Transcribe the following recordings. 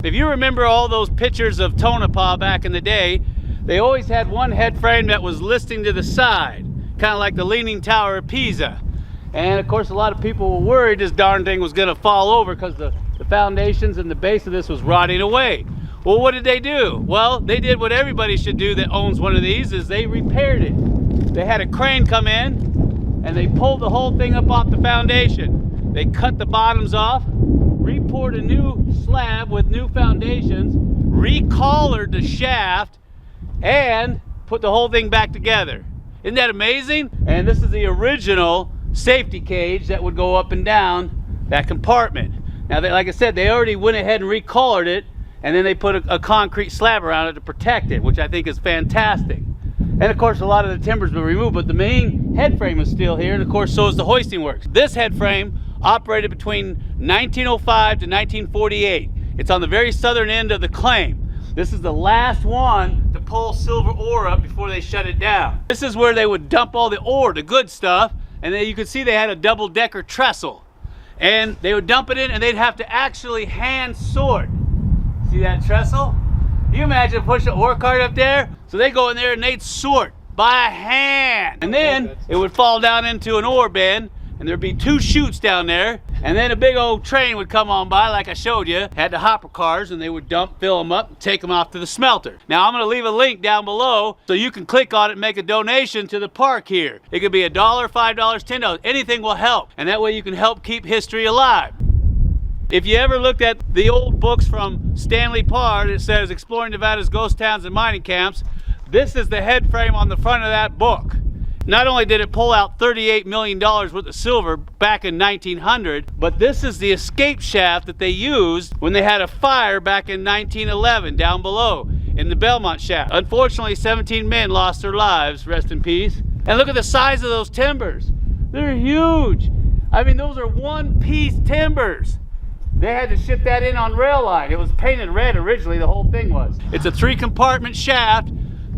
If you remember all those pictures of Tonopah back in the day, they always had one head frame that was listing to the side, kind of like the Leaning Tower of Pisa. And of course, a lot of people were worried this darn thing was going to fall over because the foundations and the base of this was rotting away. Well, what did they do? Well, they did what everybody should do that owns one of these, is they repaired it. They had a crane come in and they pulled the whole thing up off the foundation. They cut the bottoms off, re-poured a new slab with new foundations, re-collared the shaft, and put the whole thing back together. Isn't that amazing? And this is the original safety cage that would go up and down that compartment. Now, like I said, they already went ahead and re-collared it, and then they put a concrete slab around it to protect it, which I think is fantastic. And of course, a lot of the timber's been removed, but the main head frame is still here, and of course, so is the hoisting works. This head frame operated between 1905 to 1948. It's on the very southern end of the claim. This is the last one to pull silver ore up before they shut it down. This is where they would dump all the ore, the good stuff, and then you can see they had a double-decker trestle. And they would dump it in, and they'd have to actually hand sort. See that trestle? Can you imagine pushing an ore cart up there? So they go in there and they'd sort by hand. And then it would fall down into an ore bin, and there'd be two chutes down there, and then a big old train would come on by, like I showed you, had the hopper cars, and they would dump, fill them up, and take them off to the smelter. Now I'm gonna leave a link down below so you can click on it and make a donation to the park here. It could be $1, $5, $10, anything will help, and that way you can help keep history alive. If you ever looked at the old books from Stanley Parr that says Exploring Nevada's Ghost Towns and Mining Camps, this is the head frame on the front of that book. Not only did it pull out $38 million worth of silver back in 1900, but this is the escape shaft that they used when they had a fire back in 1911 down below in the Belmont shaft. Unfortunately, 17 men lost their lives, rest in peace. And look at the size of those timbers. They're huge. I mean, those are one-piece timbers. They had to ship that in on rail line. It was painted red originally, the whole thing was. It's a 3-compartment shaft.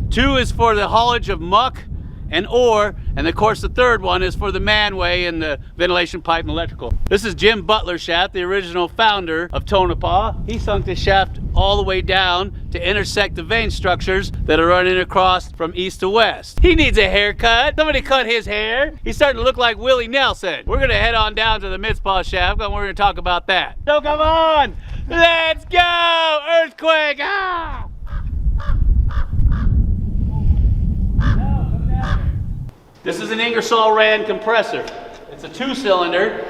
2 is for the haulage of muck and ore, and of course the third one is for the manway and the ventilation pipe and electrical. This is Jim Butler's shaft, the original founder of Tonopah. He sunk this shaft all the way down to intersect the vein structures that are running across from east to west. He needs a haircut. Somebody cut his hair. He's starting to look like Willie Nelson. We're gonna head on down to the Midspaw shaft and we're gonna talk about that. So come on, let's go! Earthquake! Ah! This is an Ingersoll Rand compressor. It's a 2-cylinder,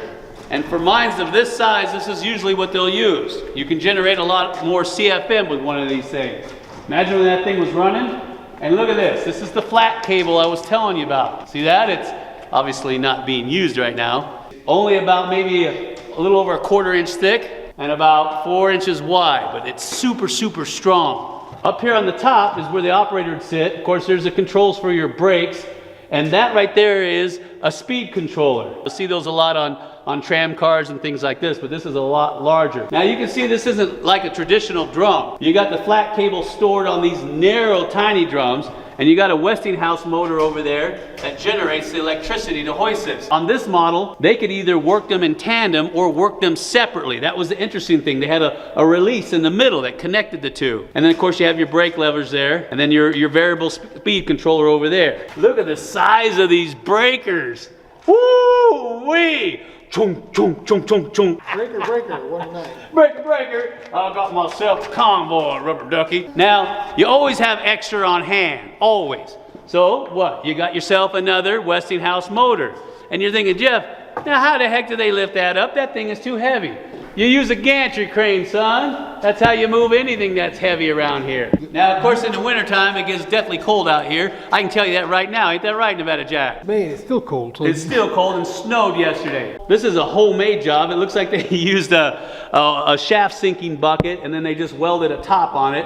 and for mines of this size, this is usually what they'll use. You can generate a lot more CFM with one of these things. Imagine when that thing was running, and look at this. This is the flat cable I was telling you about. See that? It's obviously not being used right now. Only about maybe a little over a 1/4 inch thick and about 4 inches wide, but it's super, super strong. Up here on the top is where the operator would sit. Of course, there's the controls for your brakes. And that right there is a speed controller. You'll see those a lot on tram cars and things like this, but this is a lot larger. Now you can see this isn't like a traditional drum. You got the flat cable stored on these narrow, tiny drums, and you got a Westinghouse motor over there that generates the electricity to hoist this. On this model, they could either work them in tandem or work them separately. That was the interesting thing. They had a release in the middle that connected the two. And then of course you have your brake levers there, and then your variable speed controller over there. Look at the size of these breakers. Woo-wee! Chung, chung, chung, chung, chung. Breaker, breaker, one night. Breaker, breaker. I got myself a convoy, rubber ducky. Now, you always have extra on hand, always. So, what? You got yourself another Westinghouse motor. And you're thinking, Jeff, now how the heck do they lift that up? That thing is too heavy. You use a gantry crane, son. That's how you move anything that's heavy around here. Now, of course, in the wintertime, it gets deathly cold out here. I can tell you that right now. Ain't that right, Nevada Jack? Man, it's still cold. So it's still cold and snowed yesterday. This is a homemade job. It looks like they used a shaft sinking bucket, and then they just welded a top on it,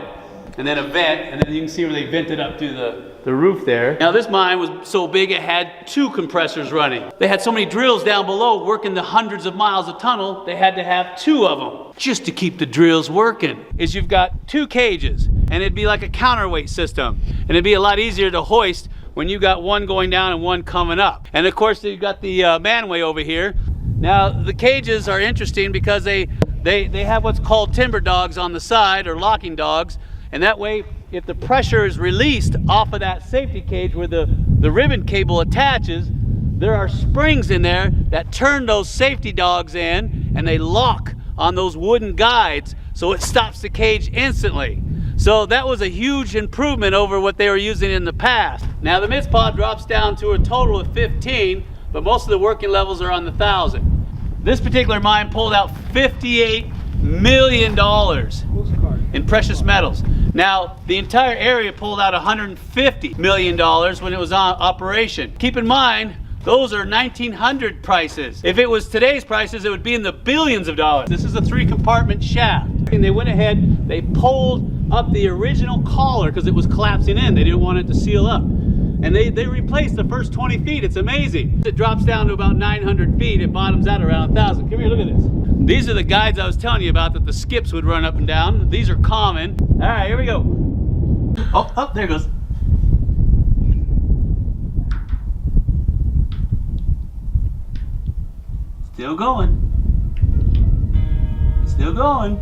and then a vent, and then you can see where they vented up to the roof there. Now this mine was so big it had 2 compressors running. They had so many drills down below working the hundreds of miles of tunnel, they had to have 2 of them just to keep the drills working. Is you've got 2 cages, and it'd be like a counterweight system, and it'd be a lot easier to hoist when you got one going down and one coming up. And of course you've got the manway over here. Now the cages are interesting because they they have what's called timber dogs on the side, or locking dogs, and that way if the pressure is released off of that safety cage where the ribbon cable attaches, there are springs in there that turn those safety dogs in, and they lock on those wooden guides, so it stops the cage instantly. So that was a huge improvement over what they were using in the past. Now the Mitzpah drops down to a total of 15, but most of the working levels are on the 1,000. This particular mine pulled out $58 million in precious metals. Now the entire area pulled out $150 million when it was on operation. Keep in mind, those are 1900 prices. If it was today's prices, it would be in the billions of dollars. This is a 3-compartment shaft. And they went ahead, they pulled up the original collar because it was collapsing in. They didn't want it to seal up. And they replaced the first 20 feet. It's amazing. It drops down to about 900 feet. It bottoms out around 1,000. Come here, look at this. These are the guides I was telling you about that the skips would run up and down. These are common. All right, here we go. Oh, there it goes. Still going. Still going.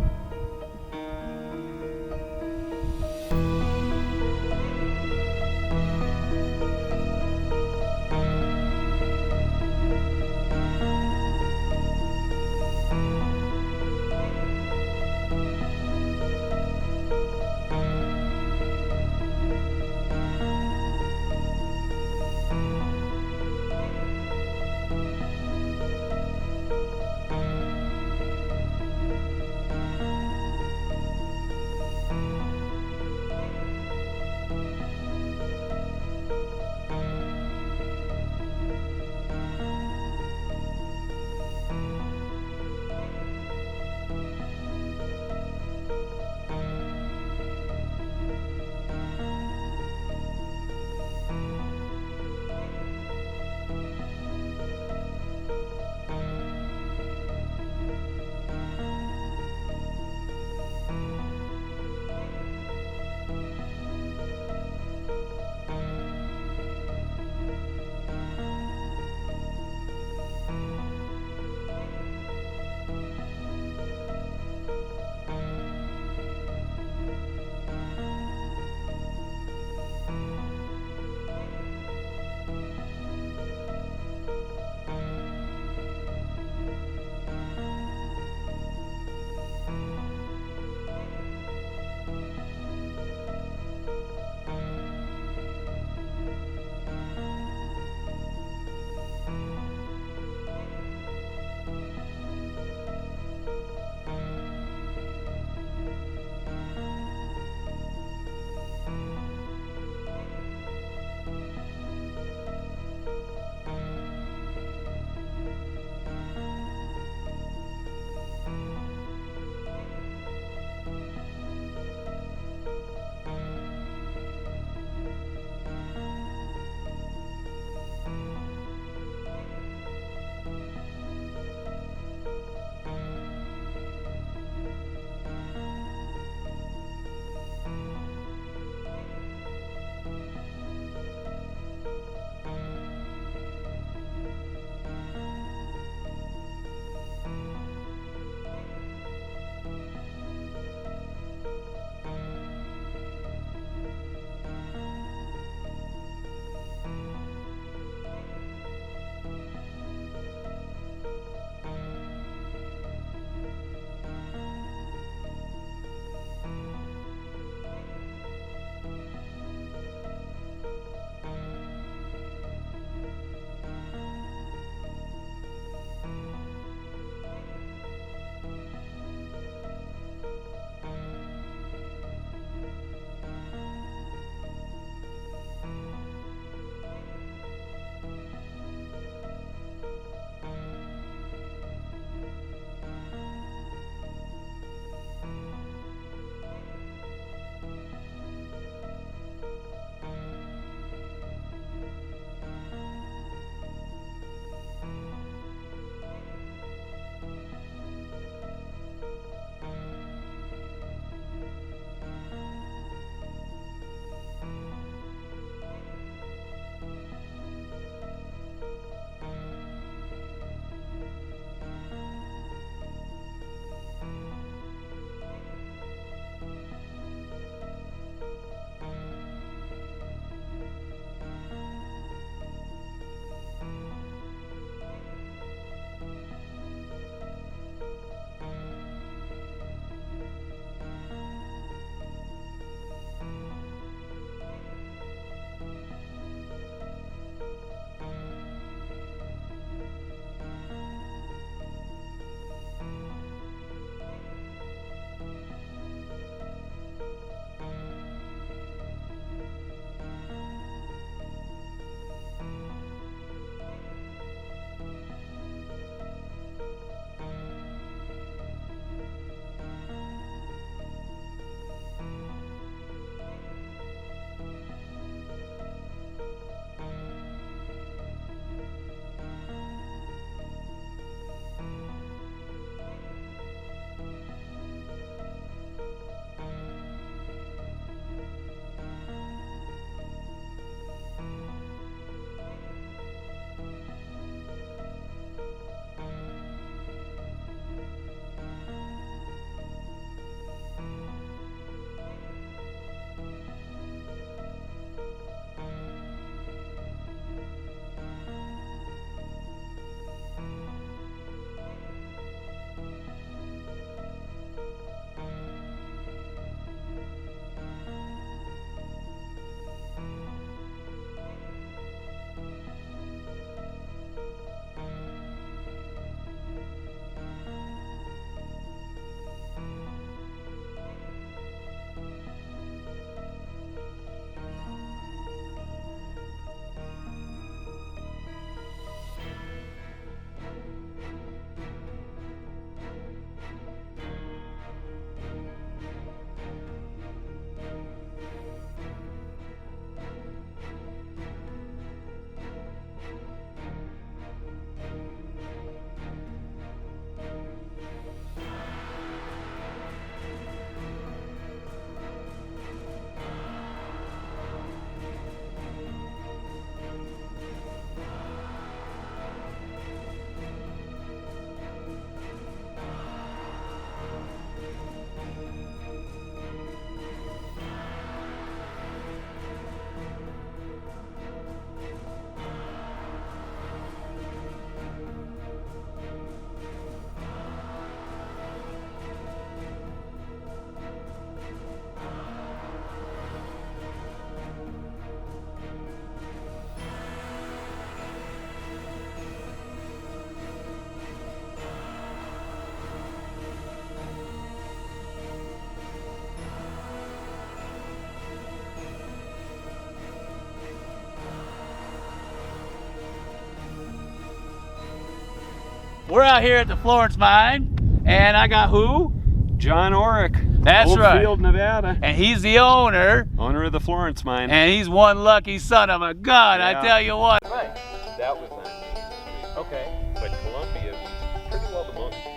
We're out here at the Florence mine, and I got who? John Orrick. That's right. Oldfield, Nevada. And he's the owner. Owner of the Florence mine. And he's one lucky son of a gun, I tell you what. Right. That was on Main Street. Okay. But Columbia was pretty well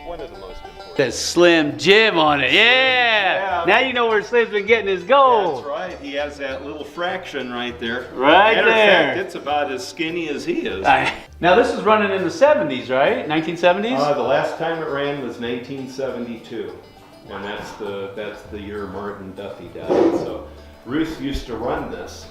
one of the most important. That Slim Jim on it, yeah. Now you know where Slim's been getting his gold. That's right. He has that little fraction right there. Right Matter there. of fact, it's about as skinny as he is. Now this is running in the 70s, right? 1970s? The last time it ran was 1972. And that's the year Martin Duffy died. So Ruth used to run this,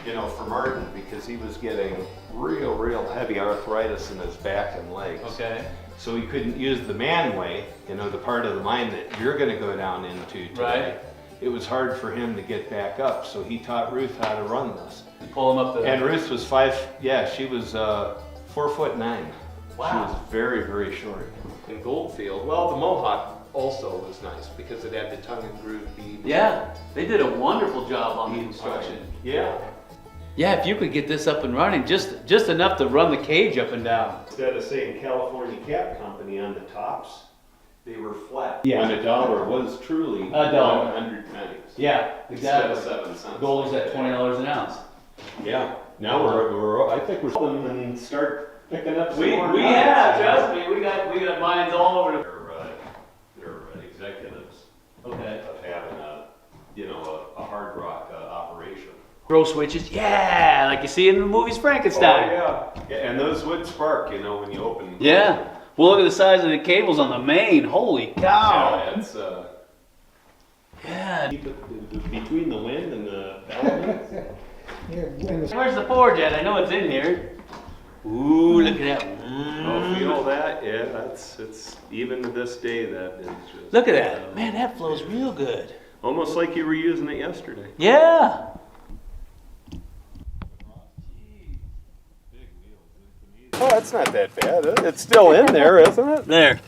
you know, for Martin because he was getting real heavy arthritis in his back and legs. Okay. So he couldn't use the manway, you know, the part of the mine that you're going to go down into today. Right. It was hard for him to get back up, so he taught Ruth how to run this. Pull him up the... And Ruth was she was 4'9". Wow. She was very short. In Goldfield, well, the Mohawk also was nice because it had the tongue and groove bead. Yeah, they did a wonderful job on the construction. Yeah. Yeah, if you could get this up and running, just enough to run the cage up and down. Instead of saying California Cap Company on the tops, they were flat. Yeah. And $1 was truly $1. 100 pennies. Yeah, Instead exactly. of 7 cents. Gold is at $20 an ounce. Yeah. Now I think we're selling and start picking up some We more have, nuggets, trust me, we got mines all over the... They're executives Okay. of having a hard rock operation. Throw switches, yeah, like you see in the movies Frankenstein. Oh, yeah. And those would spark, you know, when you open them. Yeah. Well, look at the size of the cables on the main. Holy cow. Yeah, it's Yeah. keep it between the wind and the elements. Where's the forge at? I know it's in here. Ooh, look at that. Oh, feel that? Yeah, it's even to this day that is just. Look at that. Man, that flows real good. Almost like you were using it yesterday. Yeah. Oh, that's not that bad. It's still in there, isn't it? There.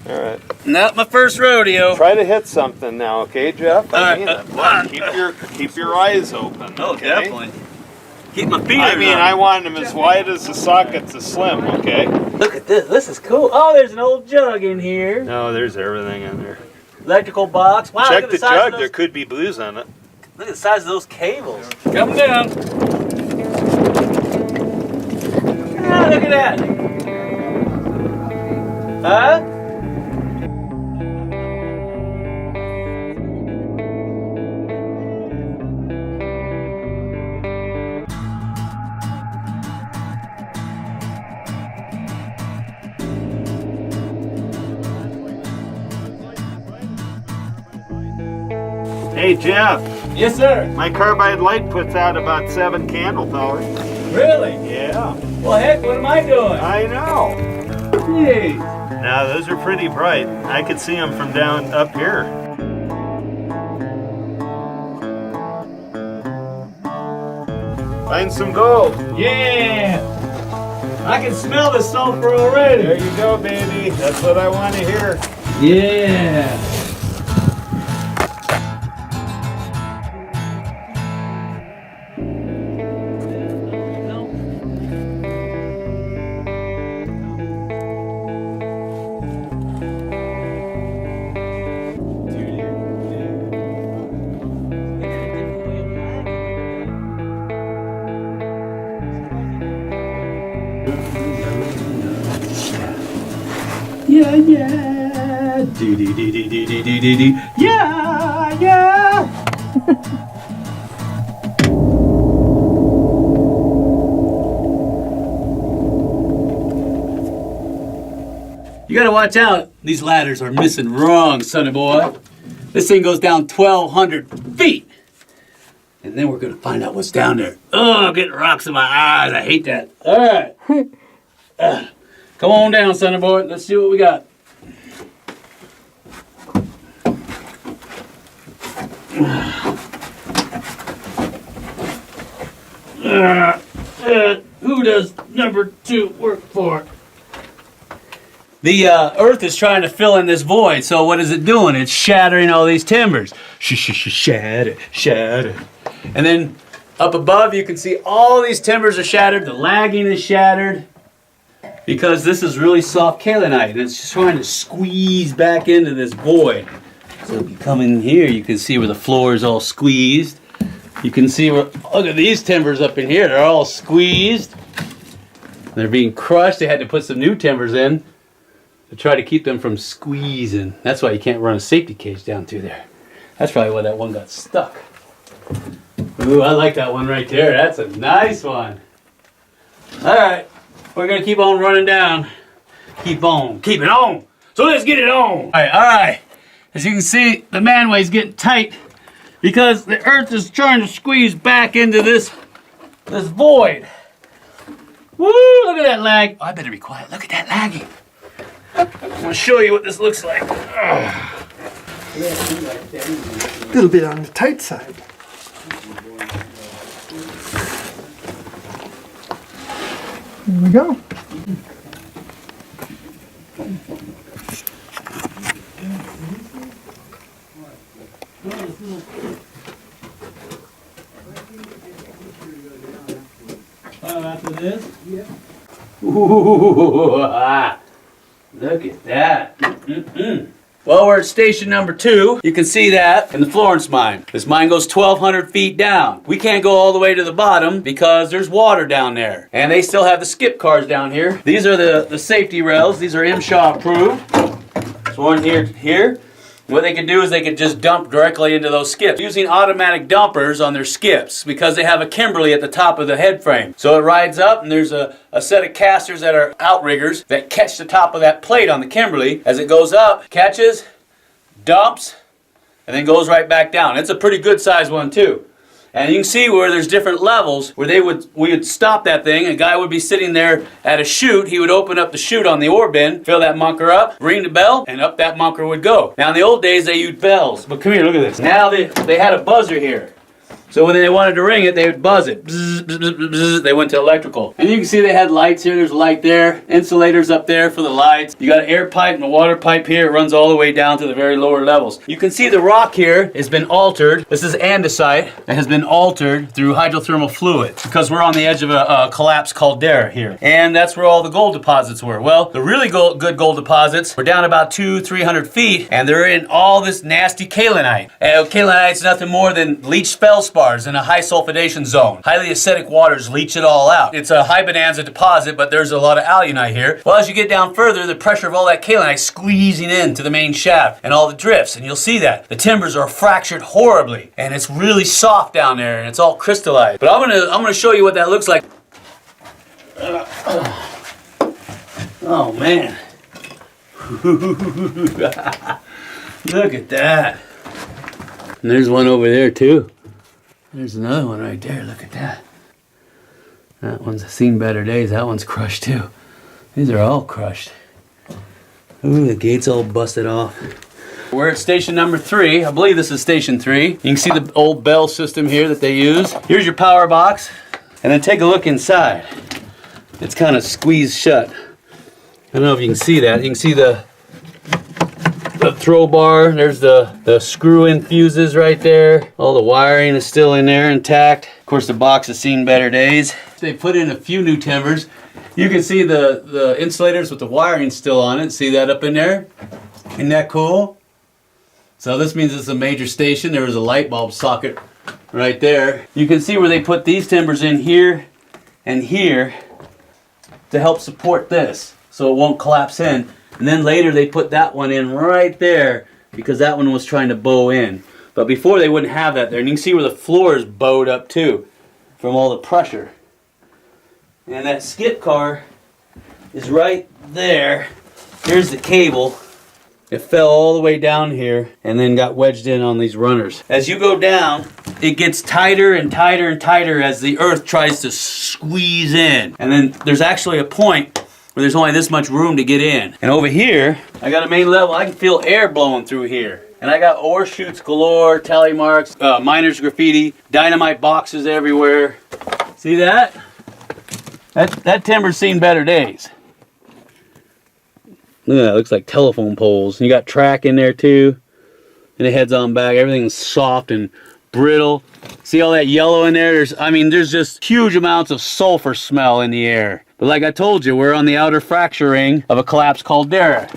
All right. Not my first rodeo. Try to hit something now, okay, Jeff? All I right, mean it. Keep your eyes open. Oh, okay? definitely. Keep my feet I want them as wide as the sockets of Slim, okay? Look at this. This is cool. Oh, there's an old jug in here. No, there's everything in there. Electrical box. Wow, Check look the at the size jug. of those, There could be blues on it. look at the size of those cables. Come down. Ah, look at that. Huh? Hey, Jeff. Yes, sir. My carbide light puts out about 7 candle power. Really? Yeah. Well, heck, what am I doing? I know. Jeez. Now, those are pretty bright. I could see them from down up here. Find some gold. Yeah. I can smell the sulfur already. There you go, baby. That's what I want to hear. Yeah. Yeah. Do. Yeah. You gotta watch out. These ladders are missing wrong, sonny boy. This thing goes down 1,200 feet. And then we're gonna find out what's down there. Oh, I'm getting rocks in my eyes. I hate that. All right. Come on down, sonny boy. Let's see what we got. Who does number 2 work for? The earth is trying to fill in this void, so what is it doing? It's shattering all these timbers. Shatter, shatter. And then up above you can see all these timbers are shattered, the lagging is shattered. because this is really soft kaolinite and it's just trying to squeeze back into this void. So if you come in here, you can see where the floor is all squeezed. You can see where, look at these timbers up in here, they're all squeezed. They're being crushed. They had to put some new timbers in to try to keep them from squeezing. That's why you can't run a safety cage down through there. That's probably why that one got stuck. Ooh, I like that one right there. That's a nice one. All right, we're gonna keep on running down. Keep it on. So let's get it on. All right. As you can see, the manway's getting tight because the earth is trying to squeeze back into this void. Woo, look at that lag. Oh, I better be quiet. Look at that lagging. I'm gonna show you what this looks like. A little bit on the tight side. Here we go. After this? Yeah. Ooh, look at that. Well, we're at station number 2. You can see that in the Florence mine. This mine goes 1,200 feet down. We can't go all the way to the bottom because there's water down there. And they still have the skip cars down here. These are the safety rails. These are MSHA approved. There's one here. What they can do is they can just dump directly into those skips using automatic dumpers on their skips because they have a Kimberly at the top of the head frame. So it rides up and there's a set of casters that are outriggers that catch the top of that plate on the Kimberly. As it goes up, catches, dumps, and then goes right back down. It's a pretty good size one too. And you can see where there's different levels where we would stop that thing. A guy would be sitting there at a chute. He would open up the chute on the ore bin, fill that munker up, ring the bell, and up that munker would go. Now in the old days they used bells, but come here, look at this. Now they had a buzzer here. So when they wanted to ring it, they would buzz it. Bzz, bzz, bzz, bzz. They went to electrical. And you can see they had lights here. There's a light there. Insulators up there for the lights. You got an air pipe and a water pipe here. It runs all the way down to the very lower levels. You can see the rock here has been altered. This is andesite that has been altered through hydrothermal fluid because we're on the edge of a collapsed caldera here. And that's where all the gold deposits were. Well, the really good gold deposits were down about 200-300 feet, and they're in all this nasty kaolinite. And kaolinite's nothing more than leached feldspar in a high sulfidation zone. Highly acidic waters leach it all out. It's a high bonanza deposit, but there's a lot of alunite here. Well, as you get down further, the pressure of all that kaolinite squeezing into the main shaft and all the drifts, and you'll see that. The timbers are fractured horribly, and it's really soft down there, and it's all crystallized. But I'm gonna show you what that looks like. Oh man. Look at that. And there's one over there too. There's another one right there. Look at that. That one's seen better days. That one's crushed too. These are all crushed. Ooh, the gate's all busted off. We're at station number 3. I believe this is station 3. You can see the old bell system here that they use. Here's your power box. And then take a look inside. It's kind of squeezed shut. I don't know if you can see that. You can see the throw bar. There's the screw-in fuses right there. All the wiring is still in there intact. Of course, the box has seen better days. They put in a few new timbers. You can see the insulators with the wiring still on it. See that up in there? Isn't that cool? So this means it's a major station. There was a light bulb socket right there. You can see where they put these timbers in here and here to help support this so it won't collapse in. And then later they put that one in right there because that one was trying to bow in. But before they wouldn't have that there. And you can see where the floor is bowed up too from all the pressure. And that skip car is right there. Here's the cable. It fell all the way down here and then got wedged in on these runners. As you go down, it gets tighter and tighter and tighter as the earth tries to squeeze in. And then there's actually a point where there's only this much room to get in. And over here, I got a main level. I can feel air blowing through here. And I got ore chutes galore, tally marks, miner's graffiti, dynamite boxes everywhere. See that? That timber's seen better days. Look at that, it looks like telephone poles. You got track in there too. And it heads on back. Everything's soft and brittle. See all that yellow in there? There's just huge amounts of sulfur smell in the air. But like I told you, we're on the outer fracturing of a collapsed caldera.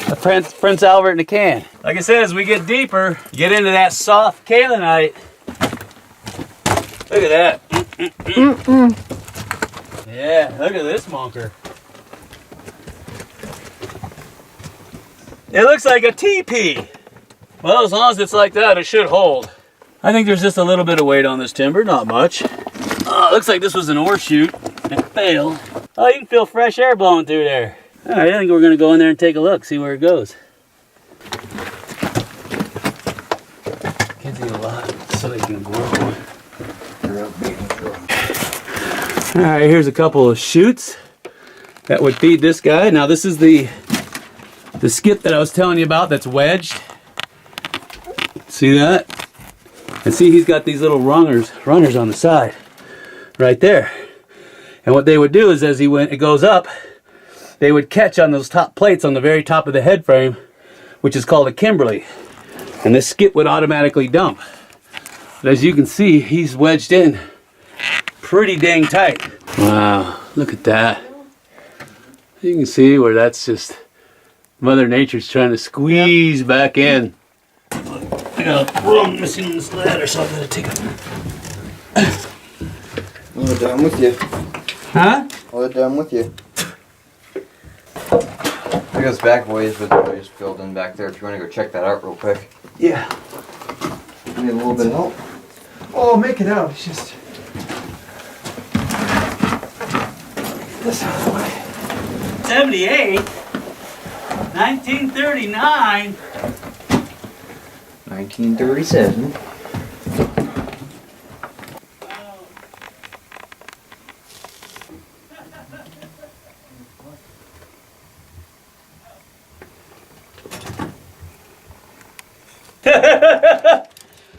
A Prince Albert in a can. Like I said, as we get deeper, get into that soft kaolinite. Look at that. Yeah, look at this monker. It looks like a teepee. Well, as long as it's like that, it should hold. I think there's just a little bit of weight on this timber, not much. Oh, it looks like this was an ore chute. It failed. Oh, you can feel fresh air blowing through there. All right, I think we're gonna go in there and take a look, see where it goes. Gives you a lot so they can grow. All right, here's a couple of chutes that would feed this guy. Now this is the skip that I was telling you about that's wedged. See that? And see, he's got these little runners on the side, right there. And what they would do is, as it goes up, they would catch on those top plates on the very top of the head frame, which is called a Kimberley. And this skip would automatically dump. But as you can see, he's wedged in pretty dang tight. Wow, look at that. You can see where that's just Mother Nature's trying to squeeze back in. I got a rung missing in the ladder, so I gotta take it. Well, they're done with you. Huh? Well, they're done with you. It goes back ways, but they're just filled in back there. If you want to go check that out real quick. Yeah. Need a little bit of help. Oh, I'll make it out. It's just this out of the way. 78? 1939? 1937.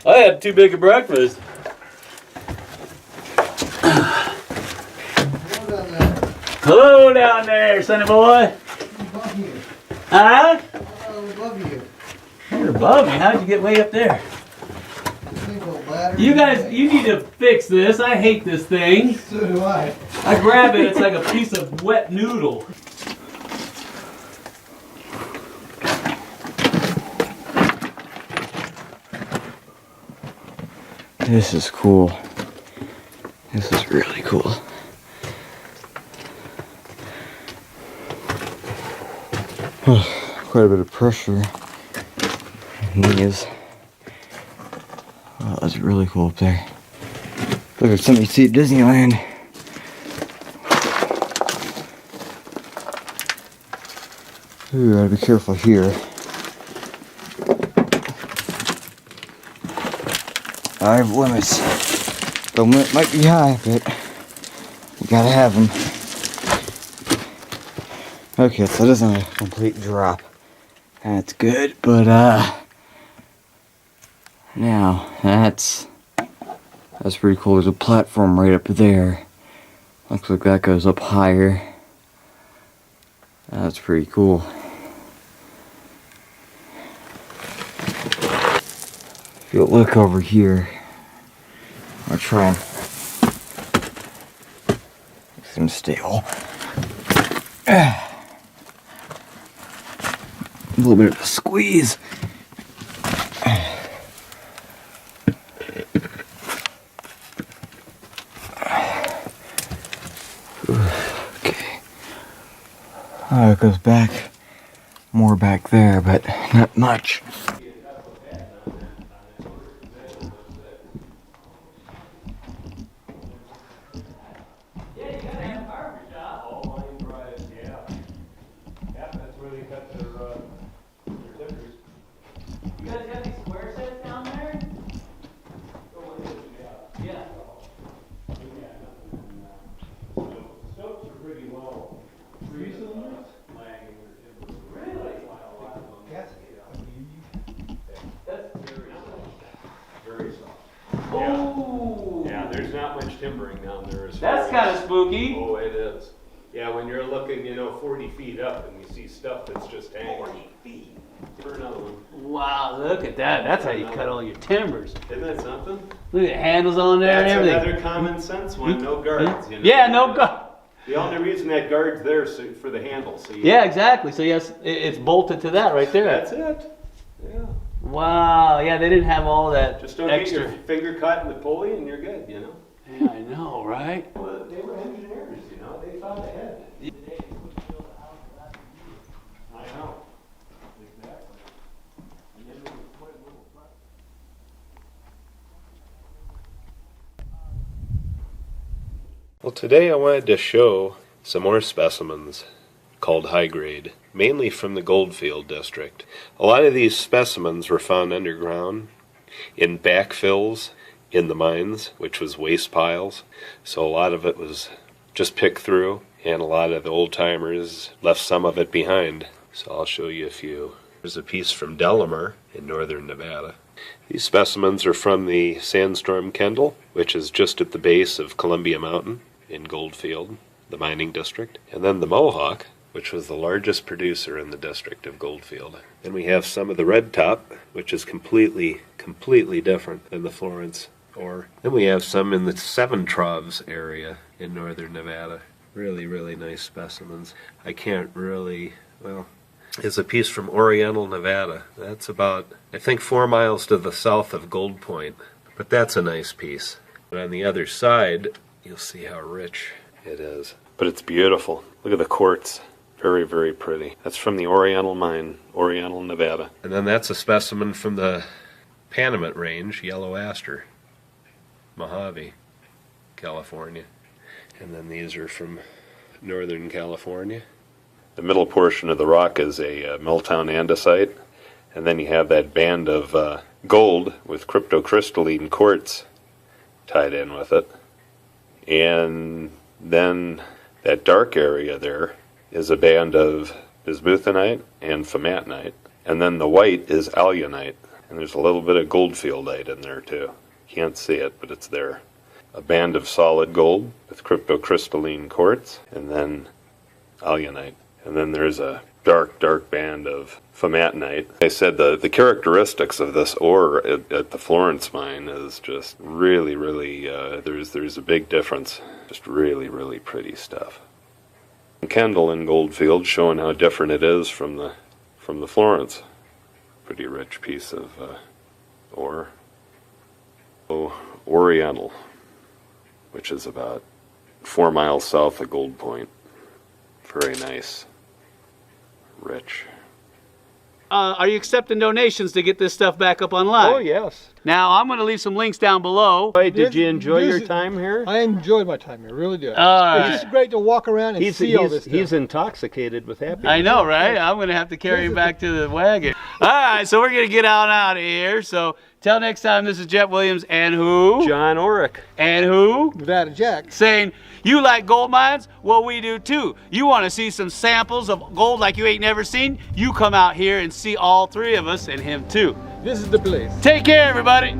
I had too big a breakfast. Hello down there, sonny boy. Above you. Huh? Above you. You're above me. How'd you get way up there? You guys, you need to fix this. I hate this thing. So do I. I grab it, it's like a piece of wet noodle. This is cool. This is really cool. Quite a bit of pressure. Knees. Oh, that's really cool up there. Look at something you see at Disneyland. Ooh, gotta be careful here. I have limits. The limit might be high, but you gotta have them. Okay, so it isn't a complete drop. That's good, but now that's pretty cool. There's a platform right up there. Looks like that goes up higher. That's pretty cool. If you look over here, I'll try and make them stable. A little bit of a squeeze. Okay. Oh, it goes back, more back there, but not much. Timbering down there is. That's kind of spooky. Oh, it is. Yeah, when you're looking, 40 feet up and you see stuff that's just hanging. 40 feet. For another one. Wow, look at that. That's how you cut all your timbers. Isn't that something? Look at the handles on there and That's everything. another common sense one. No guards. Yeah, no guards. The only reason that guard's there is for the handle. So Yeah, exactly. So yes, it's bolted to that right there. That's it. Yeah. Wow. Yeah, they didn't have all that Just don't extra. get your finger caught in the pulley and you're good, you know? Yeah, I know, right? Well, they were engineers, you know? They thought ahead. I know. Exactly. Well, today I wanted to show some more specimens called high grade, mainly from the Goldfield district. A lot of these specimens were found underground in backfills in the mines, which was waste piles. So a lot of it was just picked through, and a lot of the old timers left some of it behind. So I'll show you a few. There's a piece from Delamar in northern Nevada. These specimens are from the Sandstorm Kendall, which is just at the base of Columbia Mountain in Goldfield, the mining district. And then the Mohawk, which was the largest producer in the district of Goldfield. Then we have some of the red top, which is completely different than the Florence ore. Then we have some in the Seven Troughs area in northern Nevada. Really nice specimens. I can't really, well, is a piece from Oriental, Nevada. That's about, I think, 4 miles to the south of Gold Point. But that's a nice piece. But on the other side, you'll see how rich it is. But it's beautiful. Look at the quartz. Very pretty. That's from the Oriental mine, Oriental, Nevada. And then that's a specimen from the Panamint Range, Yellow Aster, Mojave, California. And then these are from Northern California. The middle portion of the rock is a Milltown andesite, and then you have that band of gold with cryptocrystalline quartz tied in with it. And then that dark area there is a band of bismuthinite and famatinite. And then the white is alunite, and there's a little bit of goldfieldite in there too. Can't see it, but it's there. A band of solid gold with cryptocrystalline quartz, and then alunite. And then there's a dark band of famatinite. I said the characteristics of this ore at the Florence mine is just really there's a big difference. Just really pretty stuff. Kendall in Goldfield showing how different it is from the Florence. Pretty rich piece of ore. Oh, Oriental, which is about 4 miles south of Gold Point. Very nice. Rich. Are you accepting donations to get this stuff back up online? Oh, yes. Now, I'm going to leave some links down below. Hey, did you enjoy your time here? I enjoyed my time here, really did. Right. It's great to walk around and see all this stuff. He's intoxicated with happiness. I know, right? I'm going to have to carry him back to the wagon. All right, so we're going to get out of here. So, till next time, this is Jeff Williams and who? John Orick. And who? Nevada Jack. Saying, you like gold mines? Well, we do too. You want to see some samples of gold like you ain't never seen? You come out here and see all three of us and him too. This is the place. Take care, everybody.